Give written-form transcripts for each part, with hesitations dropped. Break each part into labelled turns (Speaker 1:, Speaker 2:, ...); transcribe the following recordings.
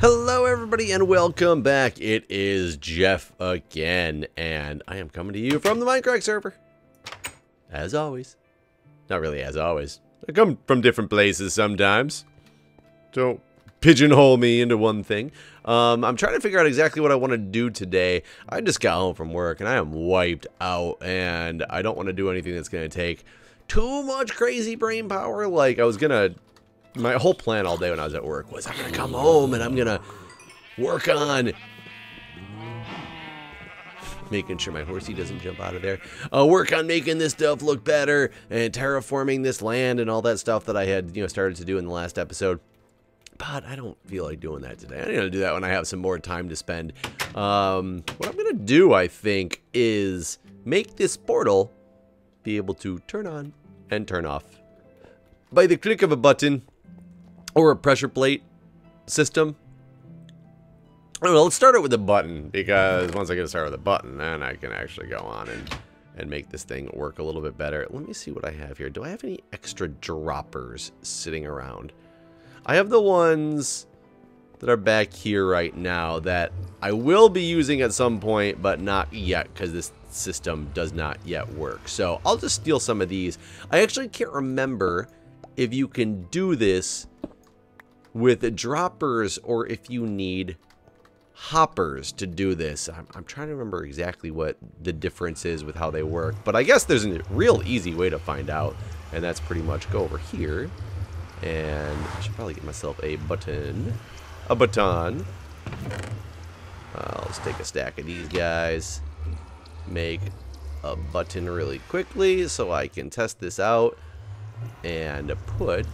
Speaker 1: Hello everybody and welcome back. It is Jeff again, and I am coming to you from the Mindcrack server. As always. Not really as always. I come from different places sometimes. Don't pigeonhole me into one thing. I'm trying to figure out exactly what I want to do today. I just got home from work and I am wiped out, and I don't want to do anything that's going to take too much crazy brain power. Like, my whole plan all day when I was at work was I'm going to come home and I'm going to work on making sure my horsey doesn't jump out of there. Work on making this stuff look better and terraforming this land and all that stuff that I had, started to do in the last episode. But I don't feel like doing that today. I'm going to do that when I have some more time to spend. What I'm going to do, I think, is make this portal be able to turn on and turn off by the click of a button. Or a pressure plate system. I don't know, let's start it with a button, because once I get to start with a button, then I can actually go on and make this thing work a little bit better. Let me see what I have here. Do I have any extra droppers sitting around? I have the ones that are back here right now that I will be using at some point, but not yet, because this system does not yet work. So I'll just steal some of these. I actually can't remember if you can do this with droppers or if you need hoppers to do this. I'm trying to remember exactly what the difference is with how they work, but I guess there's a real easy way to find out, and that's pretty much go over here, and I should probably get myself a baton. Let's take a stack of these guys, make a button really quickly so I can test this out, and put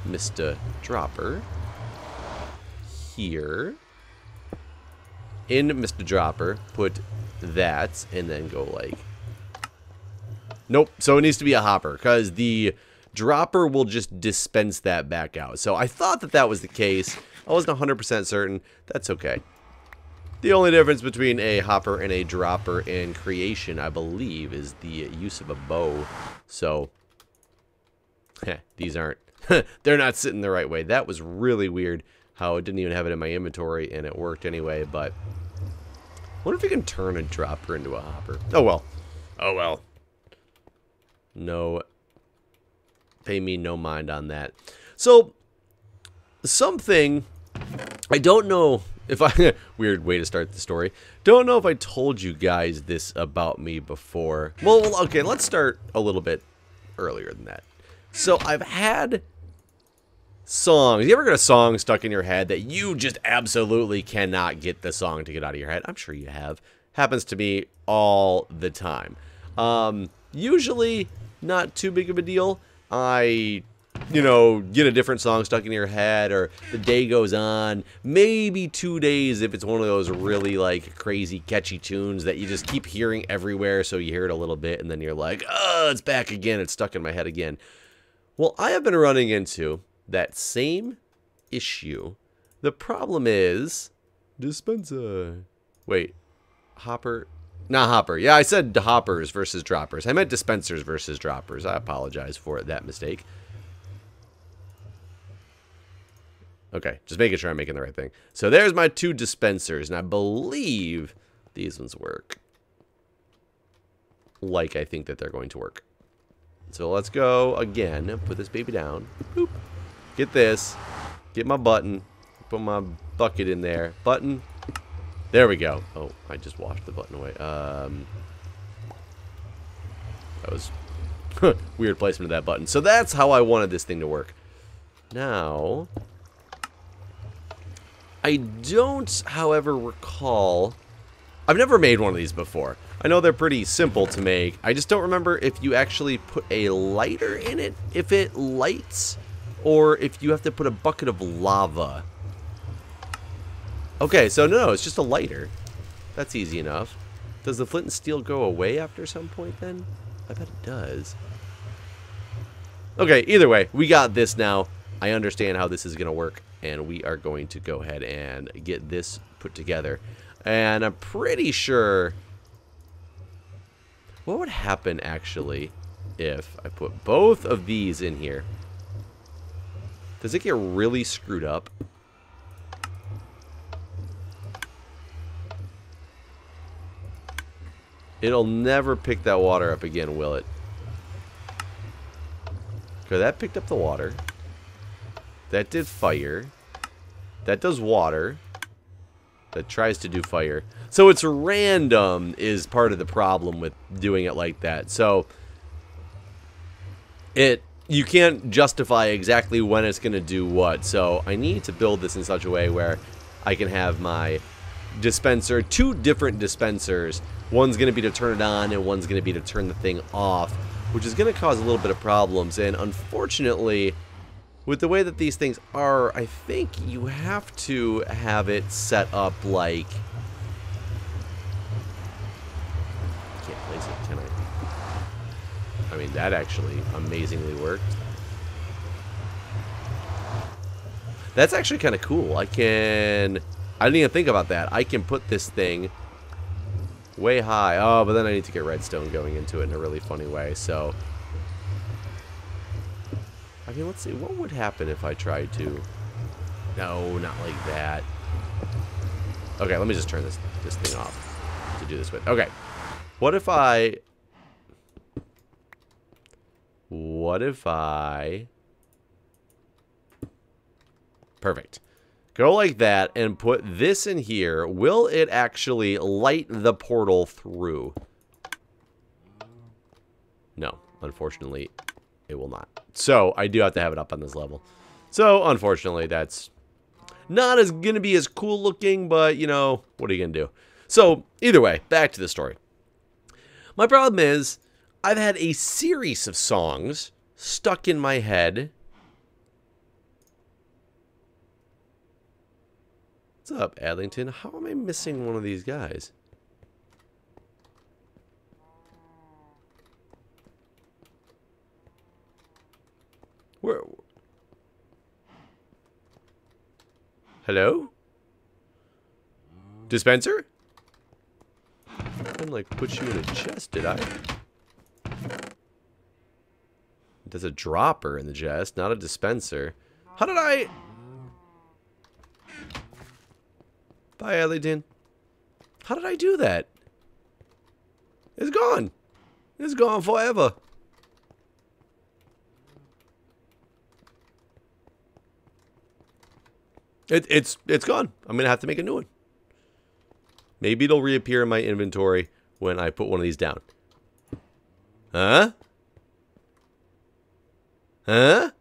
Speaker 1: Mr. Dropper here. In Mr. Dropper, put that, and then go like... Nope, so it needs to be a hopper, because the dropper will just dispense that back out. So I thought that that was the case. I wasn't 100% certain. That's okay. The only difference between a hopper and a dropper in creation, I believe, is the use of a bow. So, these aren't... They're not sitting the right way. That was really weird how it didn't even have it in my inventory and it worked anyway, but I wonder if you can turn a dropper into a hopper. Oh well. Oh well. No. Pay me no mind on that. So, something, I don't know if I, weird way to start the story. Don't know if I told you guys this about me before. Well, okay, let's start a little bit earlier than that. So, I've had songs. You ever get a song stuck in your head that you just absolutely cannot get the song to get out of your head? I'm sure you have. Happens to me all the time. Usually not too big of a deal. I, get a different song stuck in your head, or the day goes on. Maybe 2 days if it's one of those really, like, crazy catchy tunes that you just keep hearing everywhere, so you hear it a little bit, and then you're like, oh, it's back again. It's stuck in my head again. Well, I have been running into that same issue. The problem is dispenser. Wait, hopper? Not hopper. Yeah, I said hoppers versus droppers. I meant dispensers versus droppers. I apologize for that mistake. Okay, just making sure I'm making the right thing. So there's my two dispensers, and I believe these ones work like I think that they're going to work. So let's go again. Put this baby down. Boop. Get this. Get my button. Put my bucket in there. Button. There we go. Oh, I just washed the button away. That was weird placement of that button. So that's how I wanted this thing to work. Now, I don't, however, recall... I've never made one of these before. I know they're pretty simple to make. I just don't remember if you actually put a lighter in it, if it lights, or if you have to put a bucket of lava. Okay, so no, it's just a lighter. That's easy enough. Does the flint and steel go away after some point then? I bet it does. Okay, either way, we got this now. I understand how this is going to work, and we are going to go ahead and get this put together. And I'm pretty sure... What would happen, actually, if I put both of these in here? Does it get really screwed up? It'll never pick that water up again, will it? Okay, that picked up the water. That did fire. That does water. That tries to do fire. So it's random is part of the problem with doing it like that. So you can't justify exactly when it's going to do what. So I need to build this in such a way where I can have my dispenser, 2 different dispensers. One's going to be to turn it on and one's going to be to turn the thing off, which is going to cause a little bit of problems. And unfortunately, with the way that these things are, I think you have to have it set up like... I can't place it, can I? I mean, that actually amazingly worked. That's actually kind of cool. I didn't even think about that. I can put this thing way high. Oh, but then I need to get redstone going into it in a really funny way, so... I mean, let's see. What would happen if I tried to... No, not like that. Okay, let me just turn this thing off to do this with. Okay. What if I... Perfect. Go like that and put this in here. Will it actually light the portal through? No, unfortunately, it will not. So I do have to have it up on this level. So unfortunately, that's not going to be as cool looking, but you know, what are you going to do? So either way, back to the story. My problem is I've had a series of songs stuck in my head. What's up, Adlington? How am I missing one of these guys? Where? Hello? Dispenser? I didn't like put you in a chest, did I? There's a dropper in the chest, not a dispenser. How did I... Bye, Adlington. How did I do that? It's gone. It's gone forever. It's gone. I'm gonna have to make a new one. Maybe it'll reappear in my inventory when I put one of these down. Huh? Huh?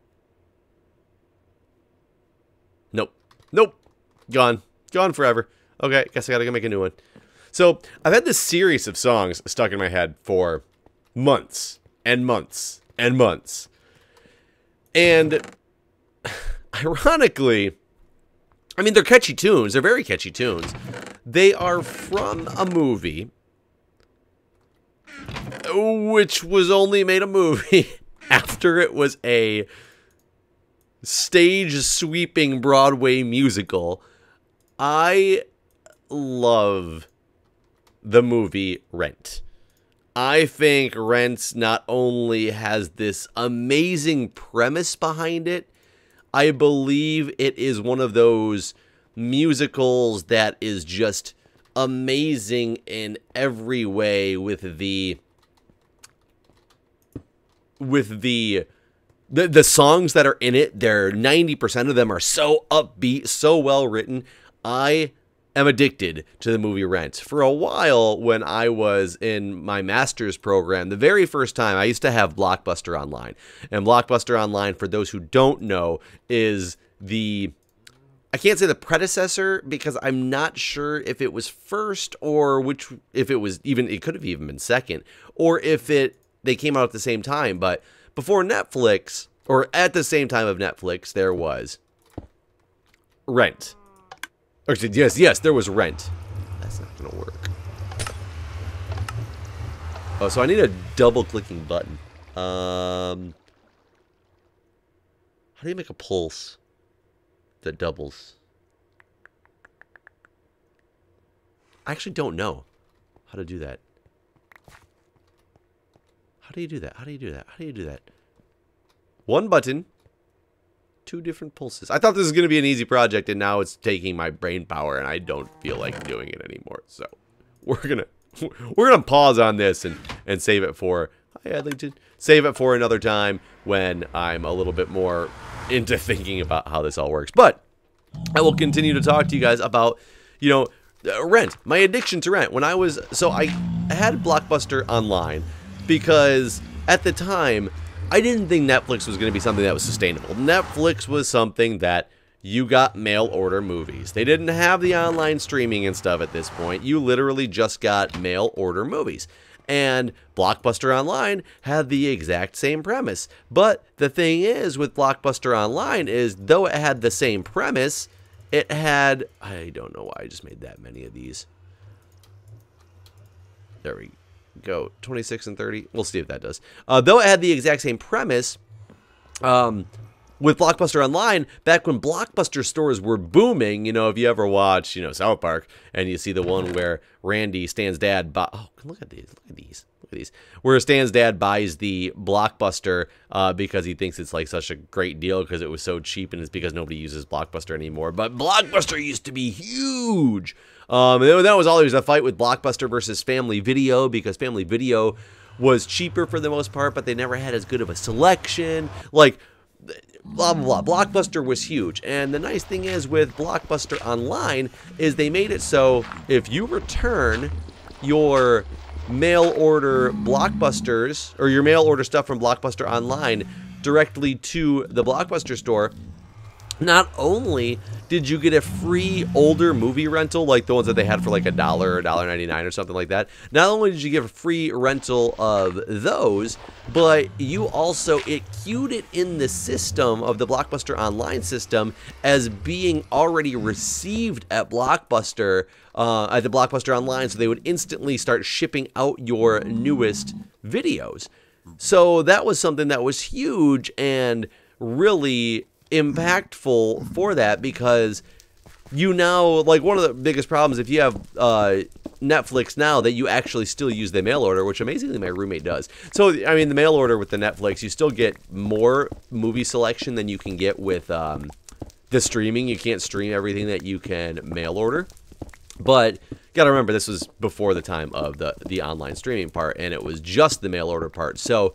Speaker 1: Nope. Nope. Gone. Gone forever. Okay, guess I gotta go make a new one. So, I've had this series of songs stuck in my head for months and months and months. And ironically, I mean, they're catchy tunes. They're very catchy tunes. They are from a movie, which was only made a movie after it was a stage-sweeping Broadway musical. I love the movie Rent. I think Rent not only has this amazing premise behind it, I believe it is one of those musicals that is just amazing in every way with the songs that are in it. 90% of them are so upbeat, so well written. I am addicted to the movie Rent. For a while, when I was in my master's program, the very first time, I used to have Blockbuster Online. And Blockbuster Online, for those who don't know, is I can't say the predecessor because I'm not sure if it was first or if it was even, it could have even been second, or if they came out at the same time. But before Netflix, or at the same time of Netflix, there was Rent. Actually, yes, there was Rent. That's not going to work. Oh, so I need a double-clicking button. How do you make a pulse that doubles? I actually don't know how to do that. How do you do that? How do you do that? How do you do that? One button. 2 different pulses. I thought this was going to be an easy project, and now it's taking my brain power, and I don't feel like doing it anymore. So, we're going to we're gonna pause on this and save it for save it for another time when I'm a little bit more into thinking about how this all works. But I will continue to talk to you guys about, you know, rent, my addiction to rent. When I had Blockbuster Online because at the time I didn't think Netflix was going to be something that was sustainable. Netflix was something that you got mail order movies. They didn't have the online streaming and stuff at this point. You literally just got mail order movies. And Blockbuster Online had the exact same premise. But the thing is with Blockbuster Online is, though it had the same premise, it had, I don't know why I just made that many of these. There we go, 26 and 30. We'll see if that does. Though it had the exact same premise, with Blockbuster Online, back when Blockbuster stores were booming, you know, if you ever watch, you know, South Park, and you see the one where Randy, Stan's dad, oh, look at these, where Stan's dad buys the Blockbuster because he thinks it's like such a great deal because it was so cheap, and it's because nobody uses Blockbuster anymore. But Blockbuster used to be huge. That was always a fight with Blockbuster versus Family Video, because Family Video was cheaper for the most part, but they never had as good of a selection. Like, blah, blah, blah. Blockbuster was huge. And the nice thing is with Blockbuster Online is they made it so if you return your mail order Blockbusters or your mail order stuff from Blockbuster Online directly to the Blockbuster store, not only did you get a free older movie rental, like the ones that they had for like $1 or $1.99 or something like that, not only did you get a free rental of those, but you also, it queued it in the system of the Blockbuster Online system as being already received at Blockbuster, at the Blockbuster Online, so they would instantly start shipping out your newest videos. So that was something that was huge and really impactful for that, because you now, like, one of the biggest problems if you have Netflix now, that you actually still use the mail order, which amazingly my roommate does. So I mean, the mail order with the Netflix, you still get more movie selection than you can get with the streaming. You can't stream everything that you can mail order, but you gotta remember this was before the time of the online streaming part, and it was just the mail order part. So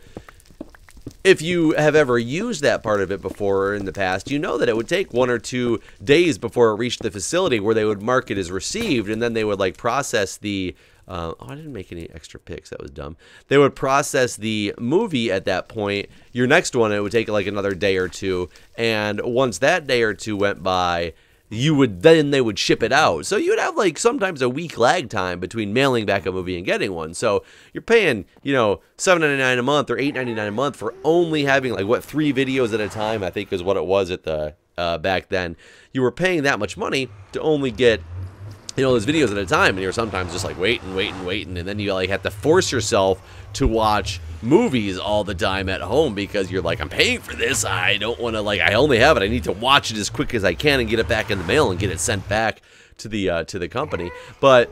Speaker 1: if you have ever used that part of it before or in the past, you know that it would take 1 or 2 days before it reached the facility where they would mark it as received, and then they would like process the oh, I didn't make any extra picks. That was dumb. They would process the movie at that point. Your next one, it would take like another day or two, and once that day or two went by, they would ship it out. So you'd have like sometimes a week lag time between mailing back a movie and getting one. So you're paying, you know, $7.99 a month or $8.99 a month for only having like, what, 3 videos at a time, I think is what it was at the back then. You were paying that much money to only get, you know, those videos at a time, and you're sometimes just like waiting, and then you like have to force yourself to watch movies all the time at home because you're like, I'm paying for this, I don't want to, like, I only have it, I need to watch it as quick as I can and get it back in the mail and get it sent back to the company. But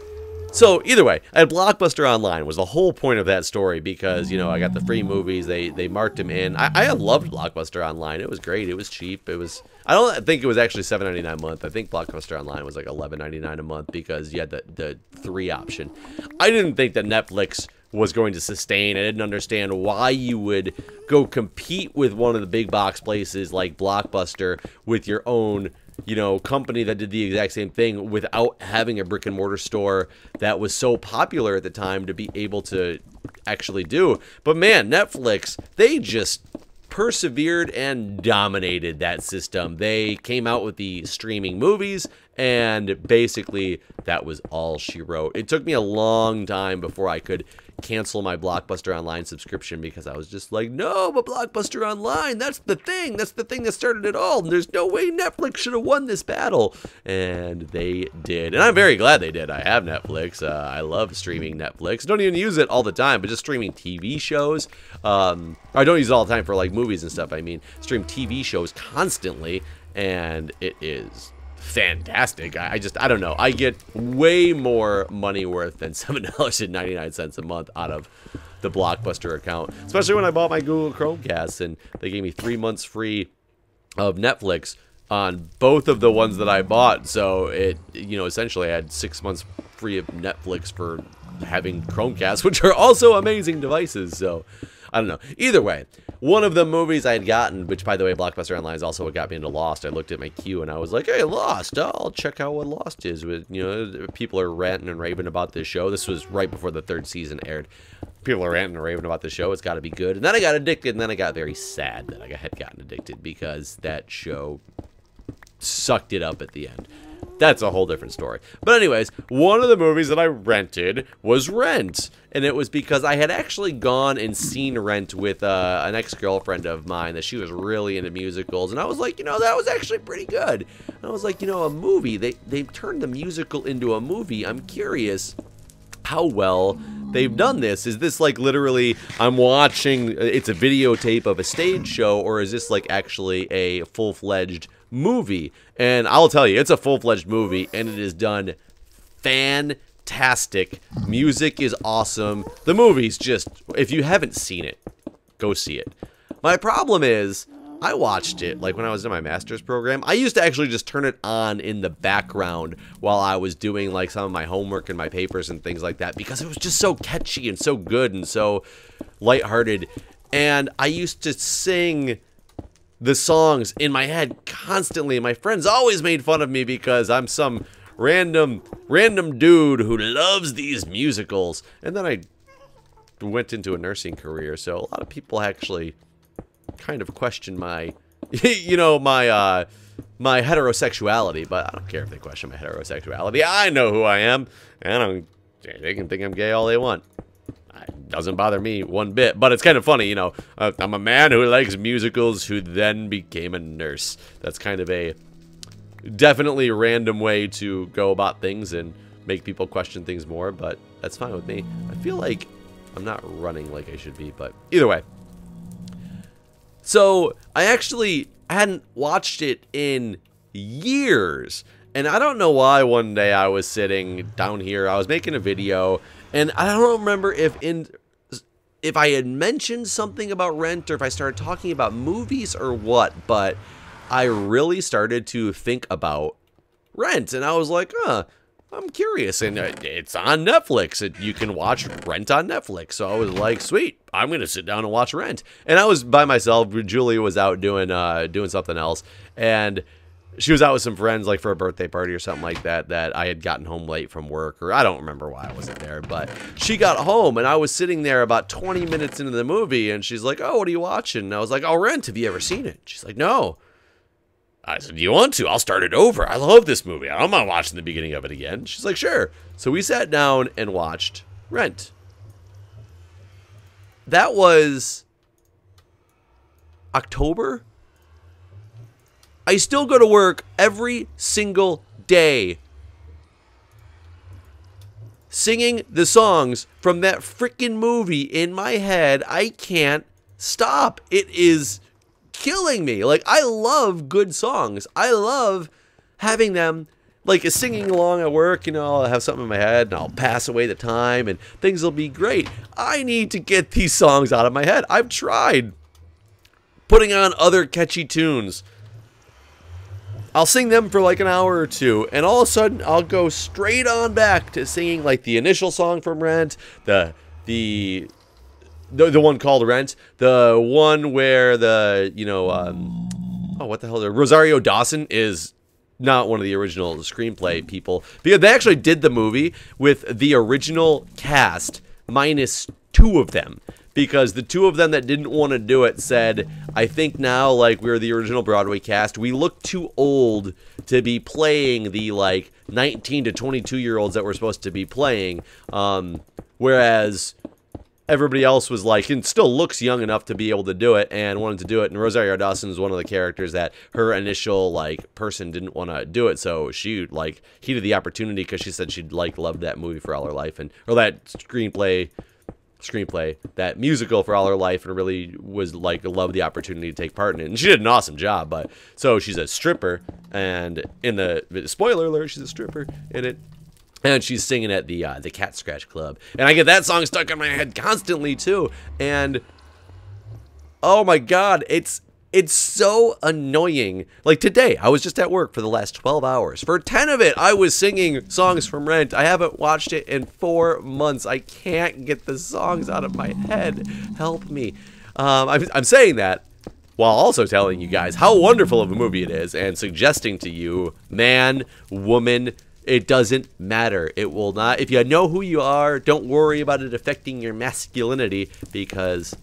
Speaker 1: so either way, at Blockbuster Online was the whole point of that story, because, you know, I got the free movies, they marked them in. I loved Blockbuster Online. It was great. It was cheap. It was, I don't think it was actually $7.99 a month. I think Blockbuster Online was like $11.99 a month because you had the 3 option. I didn't think that Netflix was going to sustain. I didn't understand why you would go compete with one of the big box places like Blockbuster with your own, you know, company that did the exact same thing without having a brick and mortar store that was so popular at the time to be able to actually do. But man, Netflix, they just persevered and dominated that system. They came out with the streaming movies, and basically that was all she wrote. It took me a long time before I could cancel my Blockbuster Online subscription, because I was just like, no, but Blockbuster Online, that's the thing that started it all, and there's no way Netflix should have won this battle. And they did, and I'm very glad they did. I have Netflix. I love streaming Netflix. Don't even use it all the time, but just streaming TV shows. I don't use it all the time for like movies and stuff. I mean, stream TV shows constantly, and it is fantastic. I don't know. I get way more money worth than $7.99 a month out of the Blockbuster account, especially when I bought my Google Chromecast and they gave me 3 months free of Netflix on both of the ones that I bought. So it, you know, essentially I had 6 months free of Netflix for having Chromecasts, which are also amazing devices. So I don't know. Either way, one of the movies I had gotten, which by the way, Blockbuster Online is also what got me into Lost. I looked at my queue and I was like, hey, Lost, I'll check out what Lost is. With, you know, people are ranting and raving about this show. This was right before the 3rd season aired. People are ranting and raving about the show. It's got to be good. And then I got addicted, and then I got very sad that I had gotten addicted because that show sucked it up at the end. That's a whole different story. But anyways, one of the movies that I rented was Rent. And it was because I had actually gone and seen Rent with an ex-girlfriend of mine that she was really into musicals. And I was like, you know, that was actually pretty good. And I was like, you know, a movie, they turned the musical into a movie. I'm curious how well they've done this. Is this like literally I'm watching, it's a videotape of a stage show, or is this like actually a full-fledged movie? And I'll tell you, it's a full-fledged movie, and it is done fantastic. Music is awesome. The movie's just, if you haven't seen it, go see it. My problem is, I watched it, like when I was in my master's program. I used to actually just turn it on in the background while I was doing like some of my homework and my papers and things like that, because it was just so catchy and so good and so lighthearted. And I used to sing the songs in my head constantly. My friends always made fun of me because I'm some random dude who loves these musicals. And then I went into a nursing career, so a lot of people actually kind of question my, you know, my heterosexuality. But I don't care if they question my heterosexuality. I know who I am, and they can think I'm gay all they want. It doesn't bother me one bit, but it's kind of funny, you know. I'm a man who likes musicals who then became a nurse. That's kind of a definitely random way to go about things and make people question things more, but that's fine with me. I feel like I'm not running like I should be, but either way. So I hadn't watched it in years, and I don't know why. One day I was sitting down here, I was making a video, and I don't remember if I had mentioned something about Rent or if I started talking about movies or what, but I really started to think about Rent, and I was like, I'm curious, and it's on Netflix, and you can watch Rent on Netflix. So I was like, sweet, I'm gonna sit down and watch Rent. And I was by myself. Julia was out doing something else, and she was out with some friends, like for a birthday party or something like that, that I had gotten home late from work, or I don't remember why I wasn't there, but she got home, and I was sitting there about 20 minutes into the movie, and she's like, oh, what are you watching? And I was like, oh, Rent, have you ever seen it? She's like, no. I said, do you want to? I'll start it over. I love this movie. I'm not watching the beginning of it again. She's like, sure. So we sat down and watched Rent. That was October. I still go to work every single day singing the songs from that freaking movie in my head. I can't stop. It is killing me. Like, I love good songs. I love having them, like, singing along at work. You know, I'll have something in my head and I'll pass away the time and things will be great. I need to get these songs out of my head. I've tried putting on other catchy tunes. I'll sing them for like an hour or two, and all of a sudden I'll go straight on back to singing like the initial song from Rent, the one called Rent, the one where the, you know, oh, what the hell, Rosario Dawson is not one of the original screenplay people, because they actually did the movie with the original cast minus 2 of them, because the 2 of them that didn't want to do it said, I think now, like, we're the original Broadway cast, we look too old to be playing the, like, 19 to 22-year-olds that we're supposed to be playing, whereas everybody else was like, and still looks young enough to be able to do it, and wanted to do it, and Rosario Dawson is one of the characters that her initial, like, person didn't want to do it, so she, like, heeded the opportunity, because she said she'd, like, loved that movie for all her life, and, or that screenplay, that musical for all her life, and really was, like, loved the opportunity to take part in it, and she did an awesome job. But, so she's a stripper, and in the, spoiler alert, she's a stripper in it. And she's singing at the Cat Scratch Club. And I get that song stuck in my head constantly, too. And, oh my god, it's It's so annoying. Like today, I was just at work for the last 12 hours. For 10 of it, I was singing songs from Rent. I haven't watched it in 4 months. I can't get the songs out of my head. Help me. I'm saying that while also telling you guys how wonderful of a movie it is and suggesting to you, man, woman, it doesn't matter. It will not. If you know who you are, don't worry about it affecting your masculinity, because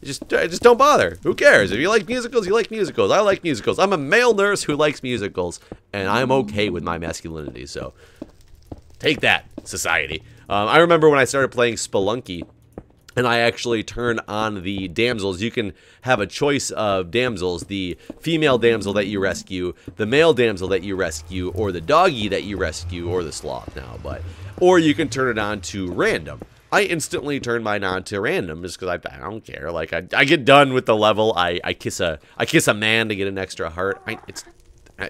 Speaker 1: just don't bother. Who cares? If you like musicals, you like musicals. I like musicals. I'm a male nurse who likes musicals, and I'm okay with my masculinity. So take that, society. I remember when I started playing Spelunky, and I actually turned on the damsels. You can have a choice of damsels: the female damsel that you rescue, the male damsel that you rescue, or the doggy that you rescue, or the sloth now. Or you can turn it on to random. I instantly turned mine on to random just because I don't care. Like I get done with the level. I kiss a man to get an extra heart.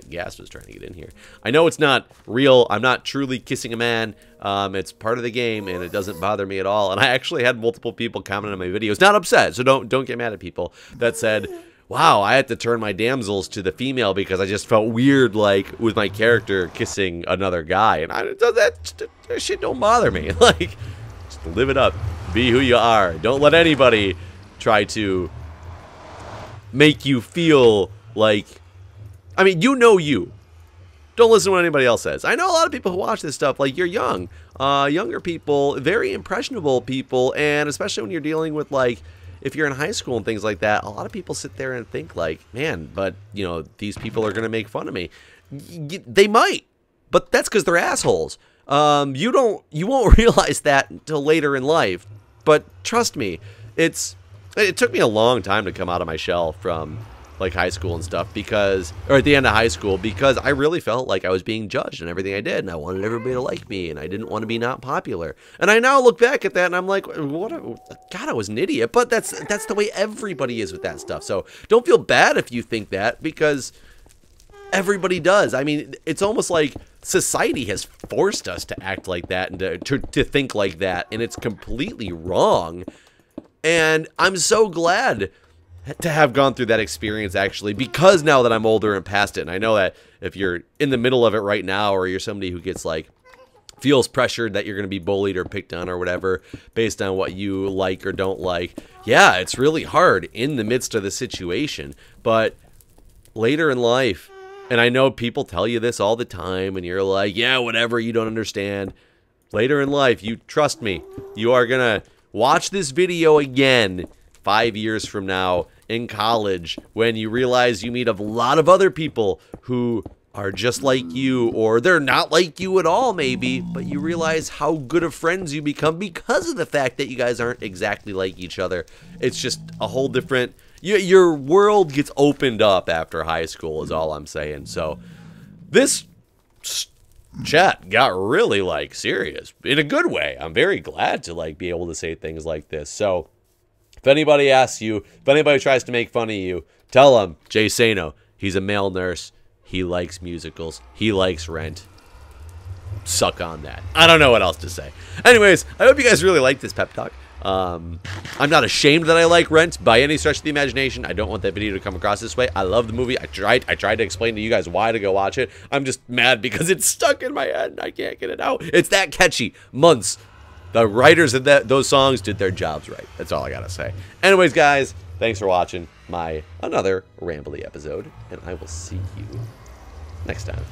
Speaker 1: Gas was trying to get in here. I know it's not real. I'm not truly kissing a man. It's part of the game, and it doesn't bother me at all. And I actually had multiple people comment on my videos, not upset, so don't get mad at people, that said, wow, I had to turn my damsels to the female because I just felt weird, like, with my character kissing another guy. And that shit don't bother me. Like, just live it up. Be who you are. Don't let anybody try to make you feel like, I mean, you know you. Don't listen to what anybody else says. I know a lot of people who watch this stuff, like, you're young. Younger people, very impressionable people, and especially when you're dealing with, like, if you're in high school and things like that, a lot of people sit there and think, like, man, but, you know, these people are going to make fun of me. They might, but that's because they're assholes. You won't realize that until later in life. But trust me, it took me a long time to come out of my shell from, like, high school and stuff, or at the end of high school, because I really felt like I was being judged in everything I did, and I wanted everybody to like me, and I didn't want to be not popular. And I now look back at that, and I'm like, God, I was an idiot. But that's the way everybody is with that stuff. So don't feel bad if you think that, because everybody does. I mean, it's almost like society has forced us to act like that and to think like that, and it's completely wrong. And I'm so glad to have gone through that experience, actually, because now that I'm older and past it, and I know that if you're in the middle of it right now, or you're somebody who gets, like, feels pressured that you're going to be bullied or picked on or whatever based on what you like or don't like, yeah, it's really hard in the midst of the situation. But later in life, and I know people tell you this all the time, and you're like, yeah, whatever, you don't understand. Later in life, you trust me, you are going to watch this video again 5 years from now in college, when you realize you meet a lot of other people who are just like you, or they're not like you at all, maybe, but you realize how good of friends you become because of the fact that you guys aren't exactly like each other. It's just a whole different, your world gets opened up after high school, is all I'm saying. So this chat got really, like, serious in a good way. I'm very glad to, like, be able to say things like this. So if anybody asks you, if anybody tries to make fun of you, tell them, Jay Sano, he's a male nurse. He likes musicals. He likes Rent. Suck on that. I don't know what else to say. Anyways, I hope you guys really like this pep talk. I'm not ashamed that I like Rent by any stretch of the imagination. I don't want that video to come across this way. I love the movie. I tried to explain to you guys why to go watch it. I'm just mad because it's stuck in my head and I can't get it out. It's that catchy. Months. The writers of those songs did their jobs right. That's all I gotta say. Anyways, guys, thanks for watching my another rambly episode, and I will see you next time.